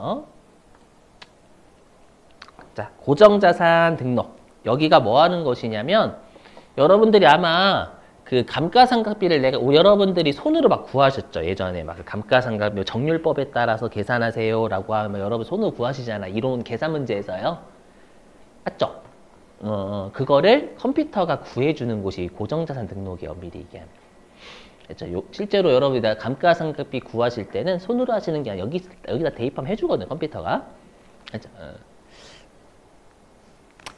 볼게요. 자, 고정자산 등록. 여기가 뭐 하는 것이냐면 여러분들이 아마 그 감가상각비를 여러분들이 손으로 막 구하셨죠. 예전에 막 감가상각비 정률법에 따라서 계산하세요라고 하면 여러분 손으로 구하시잖아. 이론 계산 문제에서요. 맞죠? 그거를 컴퓨터가 구해주는 곳이 고정자산 등록이에요. 미리 얘기하면. 그렇죠? 실제로 여러분이 감가상각비 구하실 때는 손으로 하시는 게 아니라 여기다 대입하면 해주거든요. 컴퓨터가. 그렇죠?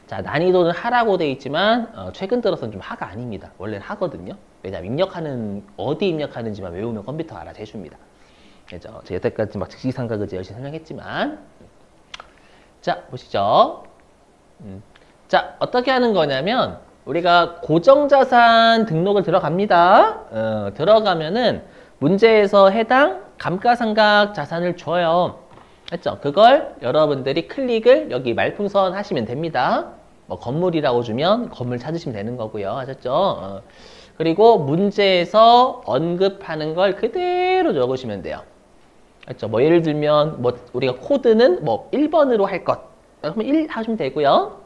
자, 난이도는 하라고 돼 있지만 최근 들어서는 좀 하가 아닙니다. 원래는 하거든요. 왜냐면 어디 입력하는지만 외우면 컴퓨터가 알아서 해줍니다. 그죠? 제가 여태까지 막 직시상각을 열심히 설명했지만 자, 보시죠. 자, 어떻게 하는 거냐면 우리가 고정자산 등록을 들어갑니다. 들어가면은 문제에서 해당 감가상각 자산을 줘요. 했죠? 그걸 여러분들이 클릭을 여기 말풍선 하시면 됩니다. 뭐 건물이라고 주면 건물 찾으시면 되는 거고요. 하셨죠? 그리고 문제에서 언급하는 걸 그대로 적으시면 돼요. 했죠? 뭐 예를 들면 뭐 우리가 코드는 뭐 1번으로 할 것. 그러면 1 하시면 되고요.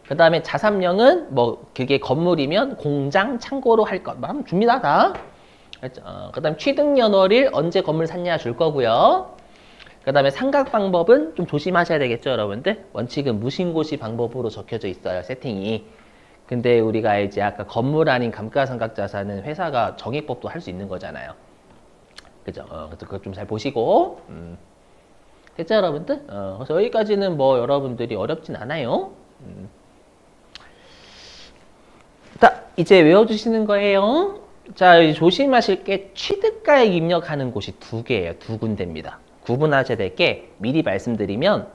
그 다음에 자산명은 뭐 그게 건물이면 공장, 창고로 할 것. 뭐 하면 줍니다. 다. 했죠? 그 다음에 취득연월일 언제 건물 샀냐 줄 거고요. 그 다음에 상각 방법은 좀 조심하셔야 되겠죠, 여러분들? 원칙은 무신고시 방법으로 적혀져 있어요, 세팅이. 근데 우리가 이제 아까 건물 아닌 감가상각자산은 회사가 정액법도 할 수 있는 거잖아요. 그죠? 그래서 그거 좀 잘 보시고. 됐죠, 여러분들? 그래서 여기까지는 뭐 여러분들이 어렵진 않아요. 자, 이제 외워주시는 거예요. 자, 조심하실 게 취득가액 입력하는 곳이 두 개예요. 두 군데입니다. 구분하셔야 될 게 미리 말씀드리면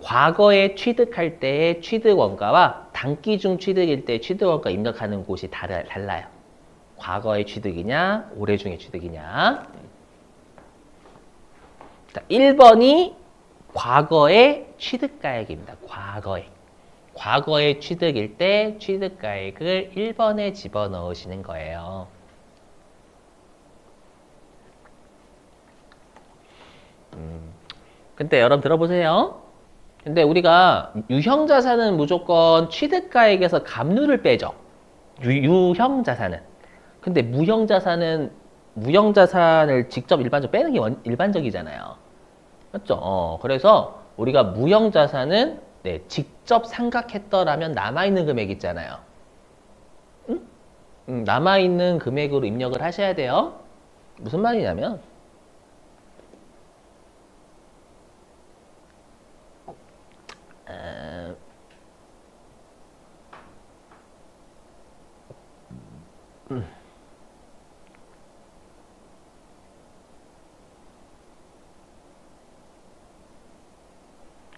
과거에 취득할 때의 취득원가와 단기 중 취득일 때 취득원가 입력하는 곳이 달라요. 과거의 취득이냐, 올해 중의 취득이냐. 자, 1번이 과거의 취득가액입니다. 과거의 취득일 때 취득가액을 1번에 집어넣으시는 거예요. 근데 여러분 들어보세요. 근데 우리가 유형자산은 무조건 취득가액에서 갑류를 빼죠. 유형자산은. 근데 무형자산을 직접 일반적으로 빼는 게 일반적이잖아요. 맞죠? 그래서 우리가 무형자산은 직접 상각했더라면 남아있는 금액 있잖아요. 응? 남아있는 금액으로 입력을 하셔야 돼요. 무슨 말이냐면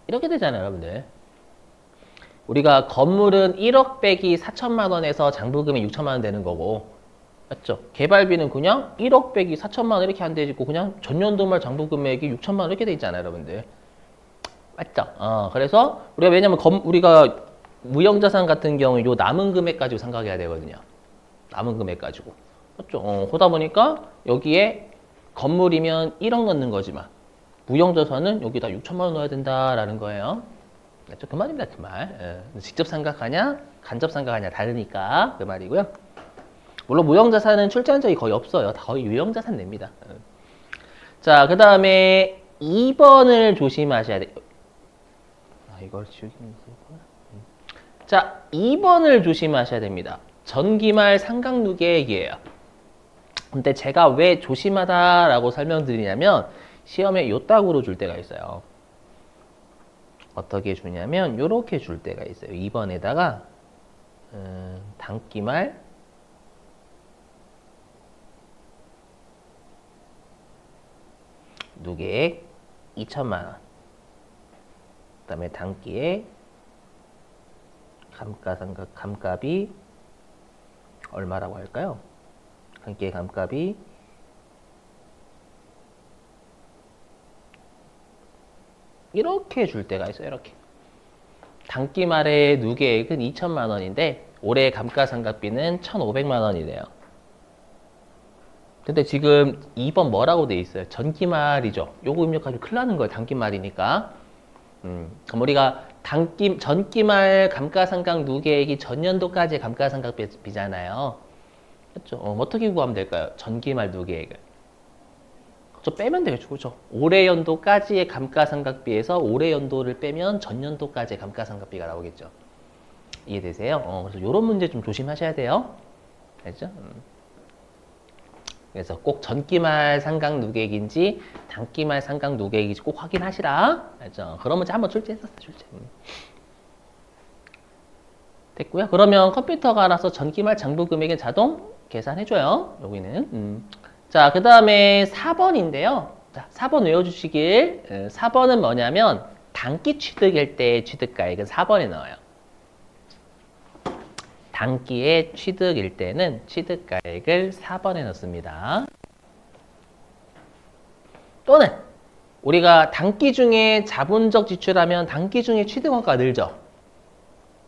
이렇게 되잖아요, 여러분들. 우리가 건물은 1억 빼기 4천만 원에서 장부금이 6천만 원 되는 거고, 맞죠? 개발비는 그냥 1억 빼기 4천만 원 이렇게 안 되고 그냥 전년도 말 장부금액이 6천만 원 이렇게 돼 있잖아요, 여러분들. 맞죠? 그래서 왜냐면 우리가 무형자산 같은 경우 요 남은 금액 가지고 생각해야 되거든요. 남은 금액 가지고. 맞죠? 그러다 보니까 여기에 건물이면 1억 넣는 거지만 무형자산은 여기다 6천만 원 넣어야 된다라는 거예요. 맞죠? 그 말입니다, 그 말. 직접 생각하냐, 간접 생각하냐 다르니까 그 말이고요. 물론 무형자산은 출제한 적이 거의 없어요. 다 거의 유형자산 냅니다. 자, 그 다음에 2번을 조심하셔야 돼요. 이걸 지우기는 있을까? 자, 2번을 조심하셔야 됩니다. 전기말 상각누계액이에요. 근데 제가 왜 조심하다라고 설명드리냐면 시험에 요따구로 줄 때가 있어요. 어떻게 주냐면 요렇게 줄 때가 있어요. 2번에다가 단기말 누계액 2천만 원. 그 다음에 단기에 감값이 얼마라고 할까요? 단기의 감값이 이렇게 줄 때가 있어요. 이렇게. 단기말의 누계액은 2천만 원인데 올해 감가상각비는 1,500만 원이네요. 근데 지금 2번 뭐라고 돼 있어요? 전기말이죠. 요거 입력하면 큰일 나는 거예요. 단기말이니까. 그럼 우리가 전기말 감가상각 누계액이 전년도까지의 감가상각비잖아요. 그렇죠? 어떻게 구하면 될까요? 전기말 누계액을. 저 빼면 되겠죠. 그렇죠? 올해 연도까지의 감가상각비에서 올해 연도를 빼면 전년도까지의 감가상각비가 나오겠죠. 이해되세요? 그래서 이런 문제 좀 조심하셔야 돼요. 알죠? 그래서 꼭 전기말 상각 누계액인지 단기말 상각 누계액인지 꼭 확인하시라. 알죠? 그런 문제 한번 출제했었어. 출제. 됐고요. 그러면 컴퓨터가 알아서 전기말 장부 금액은 자동 계산해줘요. 여기는. 자, 그 다음에 4번인데요. 자, 4번 외워주시길. 4번은 뭐냐면 단기 취득일 때 취득가액은 4번에 넣어요. 단기의 취득일 때는 취득가액을 4번에 넣습니다. 또는 우리가 단기 중에 자본적 지출하면 단기 중에 취득원가가 늘죠.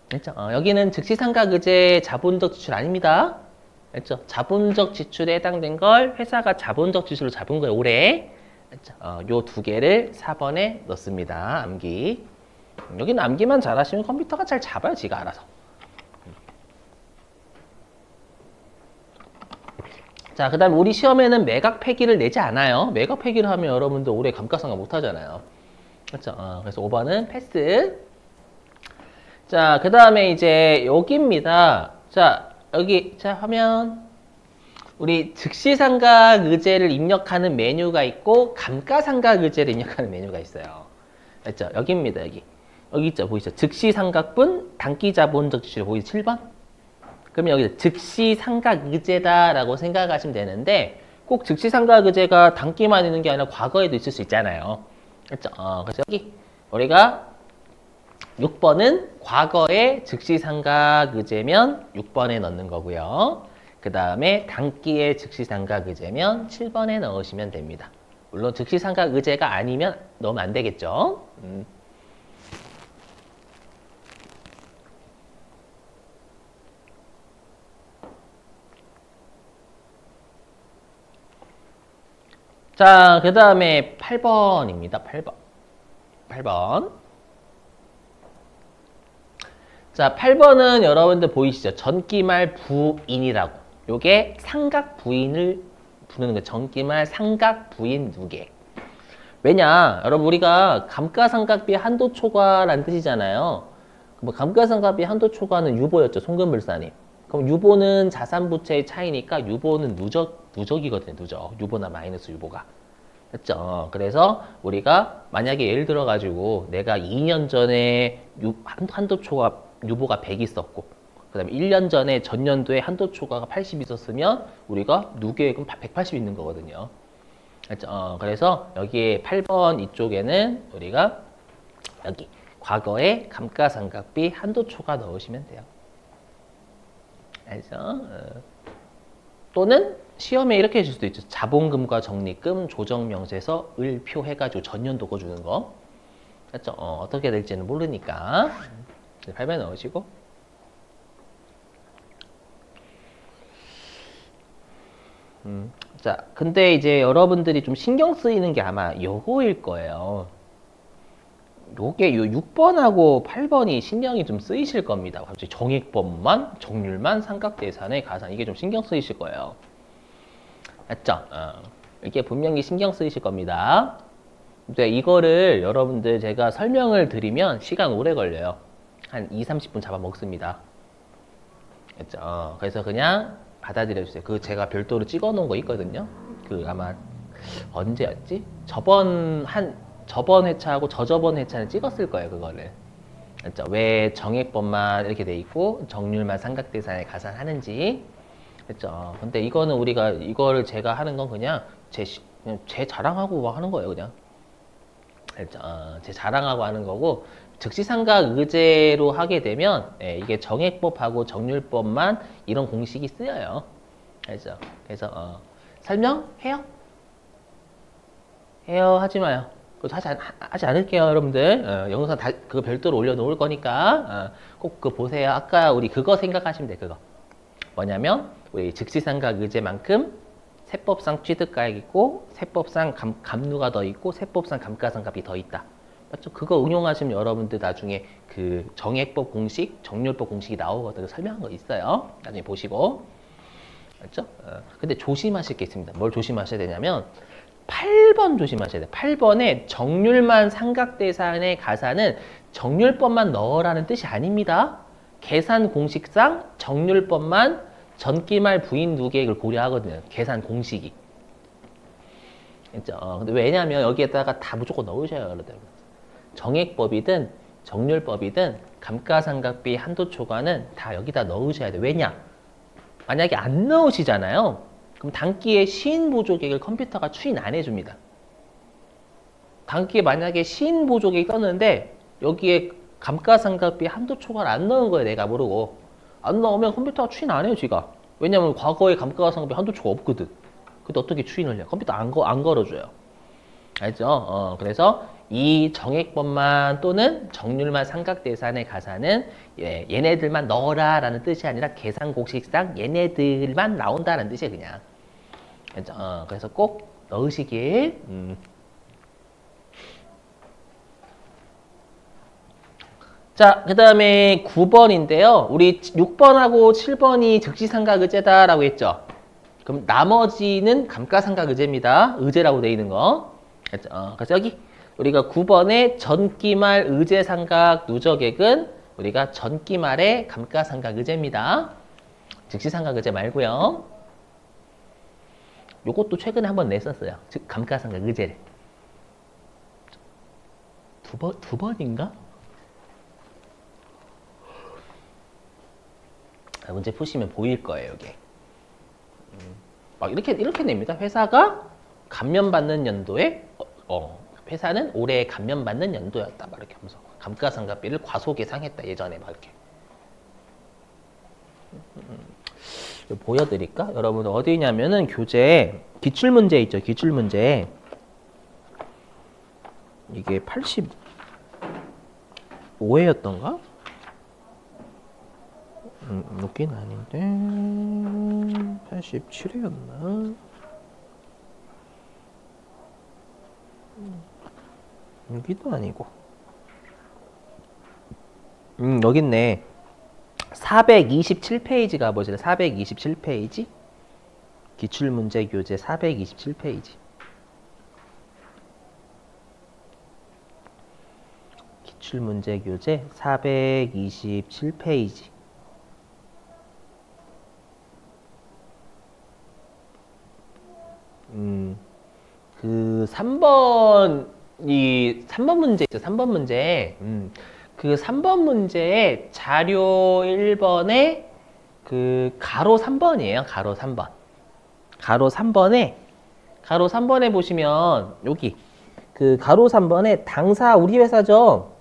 그렇죠? 여기는 즉시상각의제 자본적 지출 아닙니다. 그렇죠? 자본적 지출에 해당된 걸 회사가 자본적 지출로 잡은 거예요. 올해. 그렇죠? 요 두 개를 4번에 넣습니다. 암기. 여기는 암기만 잘하시면 컴퓨터가 잘 잡아요. 지가 알아서. 자, 그 다음에 우리 시험에는 매각 폐기를 내지 않아요. 매각 폐기를 하면 여러분들 올해 감가상각 못 하잖아요. 그렇죠? 그래서 5번은 패스. 자, 그 다음에 이제 여기입니다. 자, 여기, 자, 화면. 우리 즉시상각 의제를 입력하는 메뉴가 있고, 감가상각 의제를 입력하는 메뉴가 있어요. 그렇죠? 여기입니다, 여기. 여기 있죠, 보이시죠? 즉시상각분, 단기자본적 지출, 보이죠? 7번? 그러면 여기 즉시상각 의제다라고 생각하시면 되는데, 꼭 즉시상각 의제가 단기만 있는 게 아니라 과거에도 있을 수 있잖아요. 그렇죠? 그래서 여기, 우리가 6번은 과거의 즉시상각 의제면 6번에 넣는 거고요. 그 다음에 단기의 즉시상각 의제면 7번에 넣으시면 됩니다. 물론 즉시상각 의제가 아니면 넣으면 안 되겠죠. 자, 그 다음에 8번입니다. 8번. 자, 8번은 여러분들 보이시죠? 전기말 부인이라고. 요게 상각 부인을 부르는 거예요. 전기말 상각 부인 누계. 왜냐? 여러분 우리가 감가상각비 한도 초과라는 뜻이잖아요. 뭐 감가상각비 한도 초과는 유보였죠. 송금불사님. 그럼 유보는 자산부채의 차이니까 유보는 누적이거든요. 누적. 유보나 마이너스 유보가. 됐죠? 그래서 우리가 만약에 예를 들어 가지고 내가 2년 전에 한도 초과 유보가 100 있었고 그 다음에 1년 전에 전년도에 한도 초과가 80 있었으면 우리가 누계액은 180 있는 거거든요. 그렇죠? 그래서 여기에 8번 이쪽에는 우리가 여기 과거에 감가상각비 한도 초과 넣으시면 돼요. 알죠? 또는 시험에 이렇게 해줄 수도 있죠. 자본금과 적립금 조정명세서 을표 해가지고 전년도 거 주는 거. 그렇죠? 어떻게 될지는 모르니까 8번에 넣으시고 자, 근데 이제 여러분들이 좀 신경 쓰이는 게 아마 요거일 거예요. 요게 요 6번하고 8번이 신경이 좀 쓰이실 겁니다. 갑자기 정액법만, 정률만, 삼각대산의 가산 이게 좀 신경 쓰이실 거예요. 맞죠? 이게 분명히 신경 쓰이실 겁니다. 근데 이거를 여러분들 제가 설명을 드리면 시간 오래 걸려요. 한 20-30분 잡아먹습니다. 그렇죠? 그래서 그냥 받아들여주세요. 그 제가 별도로 찍어놓은 거 있거든요. 그 아마 언제였지? 저번 회차하고 저저번 회차는 찍었을 거예요. 그거를. 그렇죠? 왜 정액법만 이렇게 돼 있고 정률만 삼각대산에 가산하는지. 그렇죠? 근데 이거는 우리가 이거를 제가 하는 건 그냥 제 자랑하고 하는 거예요. 그냥. 그렇죠? 제 자랑하고 하는 거고. 즉시상각 의제로 하게 되면 이게 정액법하고 정률법만 이런 공식이 쓰여요. 알죠? 그래서 설명해요? 해요? 하지 마요. 하지 않을게요, 여러분들. 영상 그거 별도로 올려놓을 거니까 꼭 그거 보세요. 아까 우리 그거 생각하시면 돼. 그거 뭐냐면 우리 즉시상각 의제만큼 세법상 취득가액 있고 세법상 감누가 더 있고 세법상 감가상각비 더 있다. 맞죠? 그거 응용하시면 여러분들 나중에 그 정액법 공식, 정률법 공식이 나오거든요. 설명한 거 있어요. 나중에 보시고. 맞죠? 근데 조심하실 게 있습니다. 뭘 조심하셔야 되냐면 8번 조심하셔야 돼요. 8번에 정률만 삼각대산의 가산은 정률법만 넣으라는 뜻이 아닙니다. 계산 공식상 정률법만 전기말 부인 누계액을 고려하거든요. 계산 공식이. 그렇죠? 근데 왜냐하면 여기에다가 다 무조건 넣으셔야 여러분들. 정액법이든 정률법이든 감가상각비 한도 초과는 다 여기다 넣으셔야 돼요. 왜냐? 만약에 안 넣으시잖아요. 그럼 단기에 시인보조객을 컴퓨터가 추인 안 해줍니다. 단기에 만약에 시인보조객이 떴는데 여기에 감가상각비 한도 초과를 안 넣은 거예요. 내가 모르고. 안 넣으면 컴퓨터가 추인 안 해요. 지가. 왜냐면 과거에 감가상각비 한도 초과 없거든. 근데 어떻게 추인을 해요? 컴퓨터 안 걸어줘요. 알죠? 그래서 이 정액법만 또는 정률만 삼각대산의 가산은 얘네들만 넣어라 라는 뜻이 아니라 계산 공식상 얘네들만 나온다는 뜻이에요. 그냥. 알죠? 그래서 꼭 넣으시길. 자, 그 다음에 9번인데요. 우리 6번하고 7번이 즉시삼각의제다라고 했죠. 그럼 나머지는 감가상각의제입니다. 의제라고 되어 있는 거. 그래서 여기 우리가 9번의 전기말 의제삼각 누적액은 우리가 전기말의 감가상각의제입니다. 즉시삼각의제 말고요. 요것도 최근에 한번 냈었어요. 즉 감가상각의제를. 두 번인가? 문제 푸시면 보일 거예요, 이게. 막 이렇게 냅니다. 회사가 감면받는 연도에, 회사는 올해 감면받는 연도였다. 막 이렇게 하면서 감가상각비를 과소계상했다. 예전에 막 이렇게. 보여드릴까? 여러분 어디냐면은 교재 기출문제 있죠. 기출문제. 이게 85회였던가? 여긴 아닌데 87회였나? 여기도 아니고 여기 있네. 427페이지가 보시죠. 427페이지 기출문제 교재 427페이지 기출문제 교재 427페이지 그 3번 문제 있죠. 3번 문제. 그 3번 문제의 자료 1번에 그 가로 3번이에요. 가로 3번. 가로 3번에 보시면 여기 그 가로 3번에 당사 우리 회사죠.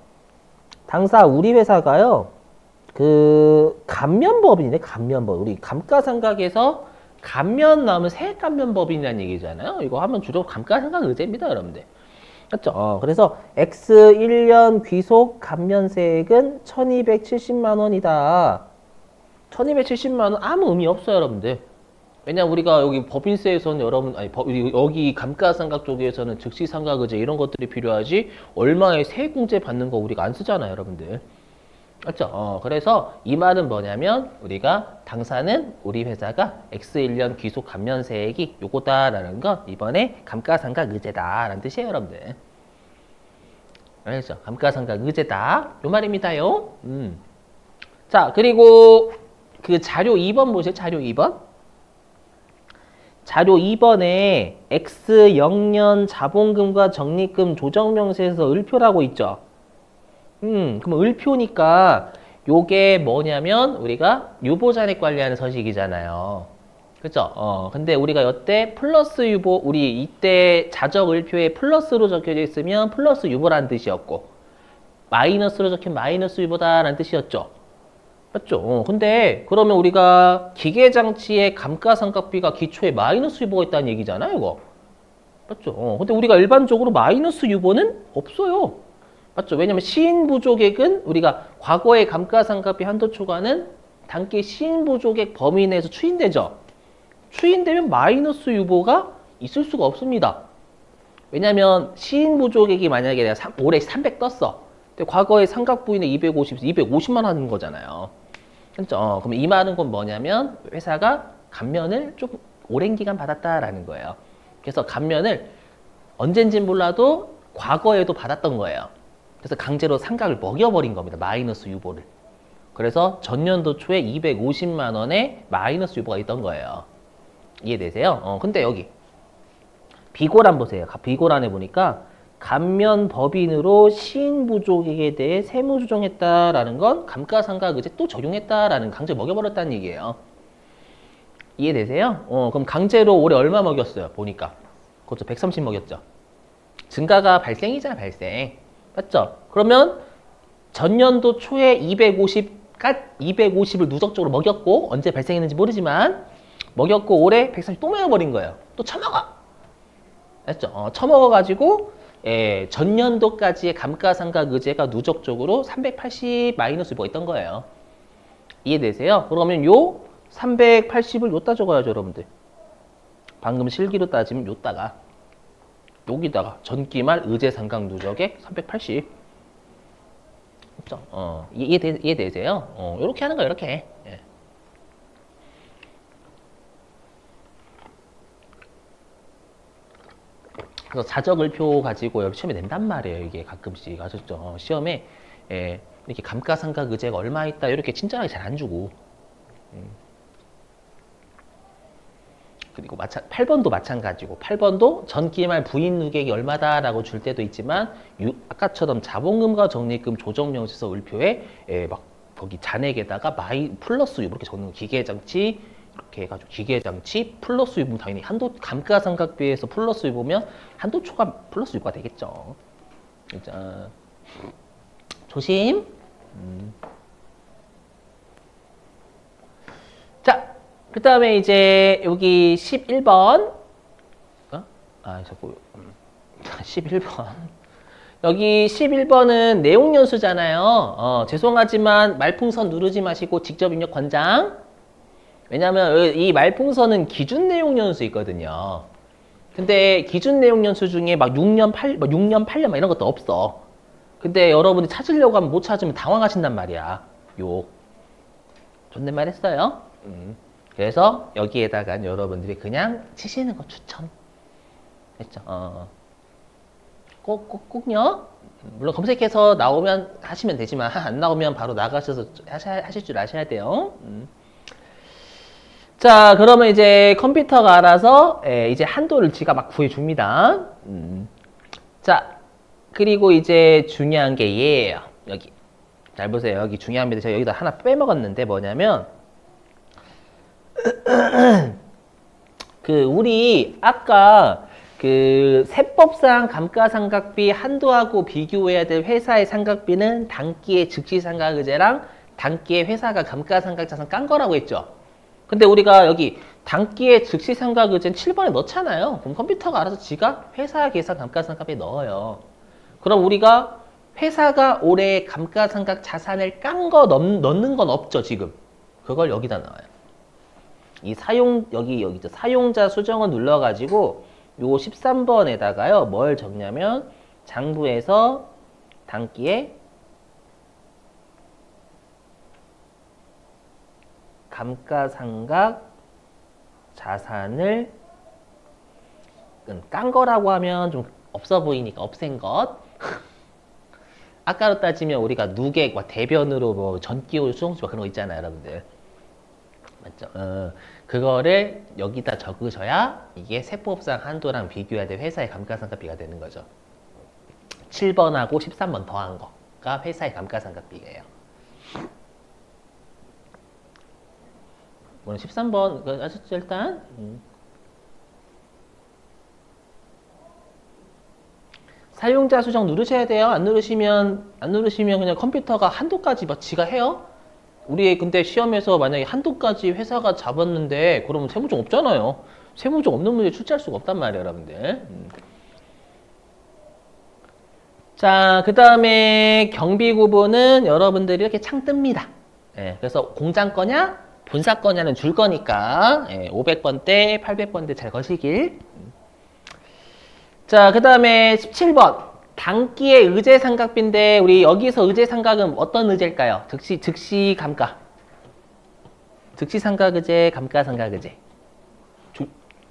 당사 우리 회사가요. 그 감면법이네. 감면법. 우리 감가상각에서 감면 나오면 세액감면법이라는 얘기잖아요. 이거 하면 주로 감가상각 의제입니다, 여러분들. 맞죠? 그래서 X 1년 귀속 감면세액은 1270만 원이다. 1270만 원 아무 의미 없어요, 여러분들. 왜냐면 우리가 여기 법인세에서는 여기 감가상각 쪽에서는 즉시상각 의제 이런 것들이 필요하지 얼마의 세액공제 받는 거 우리가 안 쓰잖아요, 여러분들. 맞죠? 그래서 이 말은 뭐냐면 우리가 당사는 우리 회사가 X1년 귀속 감면세액이 요거다라는 건 이번에 감가상각 의제다라는 뜻이에요, 여러분들. 알겠죠? 감가상각 의제다. 요 말입니다요. 자, 그리고 그 자료 2번 보세요. 자료 2번. 자료 2번에 X0년 자본금과 적립금 조정명세에서 을표라고 있죠. 그럼 을표니까 요게 뭐냐면 우리가 유보잔액 관리하는 서식이잖아요. 그쵸? 근데 우리가 여태 플러스 유보, 우리 이때 자적 을표에 플러스로 적혀져 있으면 플러스 유보라는 뜻이었고 마이너스로 적힌 마이너스 유보다라는 뜻이었죠. 맞죠? 근데 그러면 우리가 기계장치의 감가상각비가 기초에 마이너스 유보가 있다는 얘기잖아요, 이거. 맞죠? 근데 우리가 일반적으로 마이너스 유보는 없어요. 맞죠? 왜냐면 시인부족액은 우리가 과거의 감가상각비 한도 초과는 단기 시인부족액 범위 내에서 추인되죠. 추인되면 마이너스 유보가 있을 수가 없습니다. 왜냐면 시인 부족액이 만약에 내가 올해 300 떴어. 근데 과거에 삼각부인에 250, 250만 하는 거잖아요. 그렇죠? 그럼 이 말은 건 뭐냐면 회사가 감면을 좀 오랜 기간 받았다라는 거예요. 그래서 감면을 언젠진 몰라도 과거에도 받았던 거예요. 그래서 강제로 삼각을 먹여버린 겁니다. 마이너스 유보를. 그래서 전년도 초에 250만 원의 마이너스 유보가 있던 거예요. 이해되세요? 근데 여기 비고란 보세요. 비고란에 보니까 감면 법인으로 시인 부족액에 대해 세무 조정했다라는 건 감가상각의제 또 적용했다라는 강제 먹여버렸다는 얘기예요. 이해되세요? 그럼 강제로 올해 얼마 먹였어요? 보니까 그것도 130 먹였죠. 증가가 발생이잖아, 발생. 맞죠? 그러면 전년도 초에 250을 누적적으로 먹였고 언제 발생했는지 모르지만 먹였고 올해 130 또 먹여버린 거예요. 또 처먹어. 맞죠? 처먹어가지고 전년도까지의 감가상각의제가 누적적으로 380 마이너스 뭐 있던 거예요. 이해되세요? 그러면 요 380을 요따 적어야죠, 여러분들. 방금 실기로 따지면 요따가 여기다가 전기말 의제상각 누적액 380. 그렇죠? 이해되세요? 이렇게 하는 거예요, 이렇게. 예. 그래서 자적을표 가지고 시험에 낸단 말이에요. 이게 가끔씩 아셨죠? 시험에 이렇게 감가상각 의제가 얼마 있다 이렇게 친절하게 잘 안 주고. 그리고 8번도 마찬가지고 8번도 전기말 부인 누객이 얼마다라고 줄 때도 있지만 아까처럼 자본금과 적립금 조정명세서 을표에 막 거기 잔액에다가 플러스 유 이렇게 적는 거 기계장치 이렇게 해가지고 기계장치 플러스 유보면 당연히 한도 감가상각비에서 플러스 유보면 한도초가 플러스 유보가 되겠죠. 자, 조심. 자, 그 다음에 이제 여기 11번. 자꾸 11번. 여기 11번은 내용연수잖아요. 죄송하지만 말풍선 누르지 마시고 직접 입력 권장. 왜냐면 이 말풍선은 기준 내용 연수 있거든요. 근데 기준 내용 연수 중에 막 6년, 8년 막 이런 것도 없어. 근데 여러분이 찾으려고 하면 못 찾으면 당황하신단 말이야. 존댓말 했어요. 그래서 여기에다가 여러분들이 그냥 치시는 거 추천. 했죠. 꼭요. 물론 검색해서 나오면 하시면 되지만 안 나오면 바로 나가셔서 하실 줄 아셔야 돼요. 자, 그러면 이제 컴퓨터가 알아서 이제 한도를 지가 막 구해줍니다. 자, 그리고 이제 중요한 게 얘예요. 여기. 잘 보세요. 여기 중요합니다. 제가 여기다 하나 빼먹었는데 뭐냐면 우리 아까 세법상 감가상각비 한도하고 비교해야 될 회사의 상각비는 단기의 즉시상각의제랑 단기의 회사가 감가상각자산 깐 거라고 했죠. 근데 우리가 여기 단기의 즉시상각의제는 7번에 넣잖아요. 그럼 컴퓨터가 알아서 지가 회사 계산 감가상각비에 넣어요. 그럼 우리가 회사가 올해 감가상각 자산을 깐 거 넣는 건 없죠, 지금. 그걸 여기다 넣어요. 여기 사용자 수정을 눌러가지고 요 13번에다가요, 뭘 적냐면 장부에서 단기에 감가상각 자산을 깐 거라고 하면 좀 없어 보이니까 없앤 것. 아까로 따지면 우리가 누객, 대변으로 뭐 전기료 수송수 그런 거 있잖아요, 여러분들. 맞죠? 그거를 여기다 적으셔야 이게 세법상 한도랑 비교해야 될 회사의 감가상각비가 되는 거죠. 7번하고 13번 더한 거가 회사의 감가상각비예요. 오늘 13번 아셨죠, 일단? 사용자 수정 누르셔야 돼요. 안 누르시면 그냥 컴퓨터가 한도까지 막 지가 해요. 우리 근데 시험에서 만약에 한도까지 회사가 잡았는데 그러면 세무조정 없잖아요. 세무조정 없는 문제 출제할 수가 없단 말이에요, 여러분들. 자, 그 다음에 경비 구분은 여러분들이 이렇게 창 뜹니다. 그래서 공장 거냐 분사권자는 줄 거니까 500번대, 800번대 잘 거시길. 자, 그 다음에 17번. 단기의 의제 삼각비인데 우리 여기서 의제 삼각은 어떤 의제일까요? 즉시 감가. 즉시 삼각의제, 감가 삼각의제.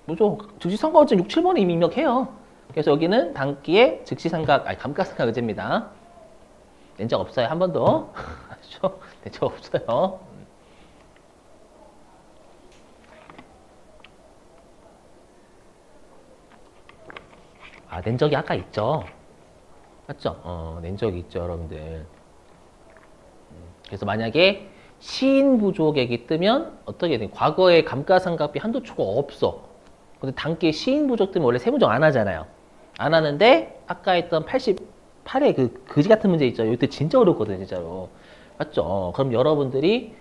뭐죠? 즉시 삼각의제 6, 7번에 이미 입력해요. 그래서 여기는 단기의 즉시 삼각, 아니 감가 삼각의제입니다. 낸 적 없어요. 한 번도. 아시죠? 낸 적 없어요. 아, 낸 적이 아까 있죠. 맞죠? 낸 적이 있죠, 여러분들. 그래서 만약에 시인 부족액이 뜨면 어떻게 돼? 과거에 감가상각비 한도초가 없어. 근데 단기에 시인 부족 뜨면 원래 세무정 안 하잖아요. 안 하는데 아까 했던 88의 그 거지 같은 문제 있죠. 이때 진짜 어렵거든요, 진짜로. 맞죠? 그럼 여러분들이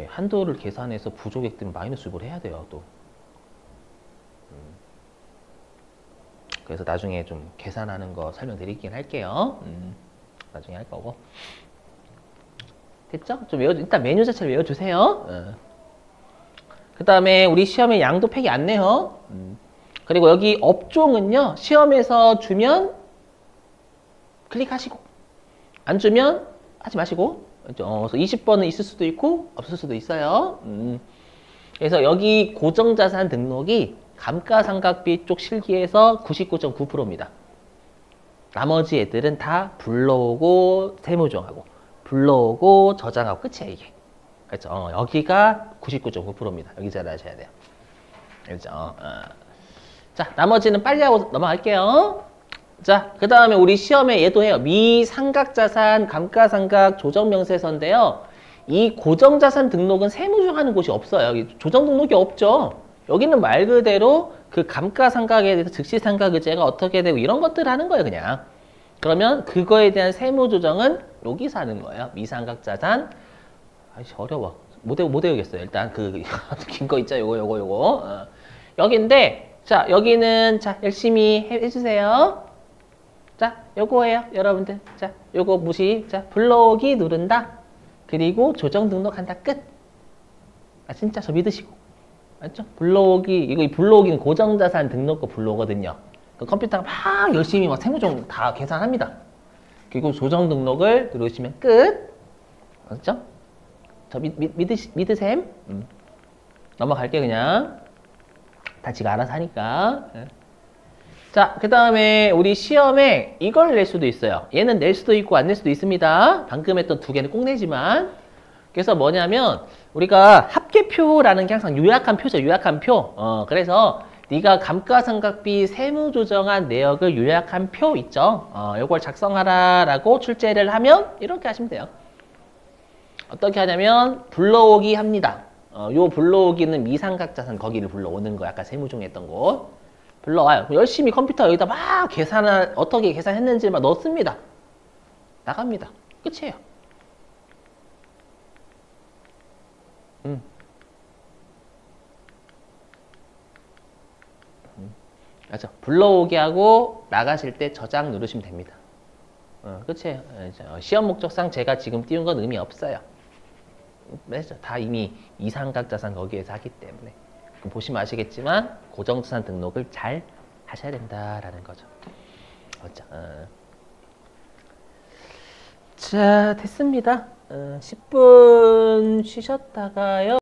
한도를 계산해서 부족액 뜨면 마이너스 유보를 해야 돼요, 또. 그래서 나중에 좀 계산하는 거 설명드리긴 할게요. 나중에 할 거고. 됐죠? 좀 일단 메뉴 자체를 외워주세요. 그 다음에 우리 시험에 양도 팩이 안 내요. 그리고 여기 업종은요, 시험에서 주면 클릭하시고, 안 주면 하지 마시고. 그래서 20번은 있을 수도 있고, 없을 수도 있어요. 그래서 여기 고정자산 등록이 감가상각비 쪽 실기에서 99.9%입니다. 나머지 애들은 다 불러오고 세무조정하고 불러오고 저장하고 끝이에요, 이게. 그렇죠? 여기가 99.9%입니다. 여기 잘 아셔야 돼요. 그렇죠? 자, 나머지는 빨리 하고 넘어갈게요. 자, 그 다음에 우리 시험에 얘도 해요. 미상각자산, 감가상각, 조정명세서인데요. 이 고정자산 등록은 세무조정하는 곳이 없어요. 여기 조정 등록이 없죠. 여기는 말 그대로 그 감가상각에 대해서 즉시상각의제가 어떻게 되고 이런 것들을 하는 거예요, 그냥. 그러면 그거에 대한 세무조정은 여기서 하는 거예요. 미상각자산. 아이씨, 어려워. 못 외우겠어요. 일단 긴 거 있죠? 요거. 여기인데, 자, 여기는, 자, 열심히 해주세요. 자, 요거예요, 여러분들. 자, 요거 무시. 자, 불러오기 누른다. 그리고 조정 등록한다. 끝. 아, 진짜 저 믿으시고. 맞죠? 불러오기, 이거 불러오기는 고정자산 등록거 불러오거든요. 그 컴퓨터가 막 열심히 막 세무조정 다 계산합니다. 그리고 조정 등록을 누르시면 끝. 맞죠? 저 믿으셈? 넘어갈게, 그냥. 다 지가 알아서 하니까. 자, 그 다음에 우리 시험에 이걸 낼 수도 있어요. 얘는 낼 수도 있고 안 낼 수도 있습니다. 방금 했던 두 개는 꼭 내지만. 그래서 뭐냐면 우리가 합계표라는 게 항상 요약한 표죠. 요약한 표. 그래서 네가 감가상각비 세무조정한 내역을 요약한 표 있죠. 요걸 작성하라라고 출제를 하면 이렇게 하시면 돼요. 어떻게 하냐면 불러오기 합니다. 요 불러오기는 미상각자산 거기를 불러오는 거. 아까 세무조정했던 곳. 불러와요. 열심히 컴퓨터 여기다 막 어떻게 계산했는지 막 넣습니다. 나갑니다. 끝이에요. 맞죠? 불러오게 하고 나가실 때 저장 누르시면 됩니다. 끝이에요. 시험 목적상 제가 지금 띄운 건 의미 없어요. 맞죠? 다 이미 이상각자산 거기에서 하기 때문에. 그럼 보시면 아시겠지만 고정자산 등록을 잘 하셔야 된다라는 거죠. 맞죠? 자, 됐습니다. 10분 쉬셨다가요.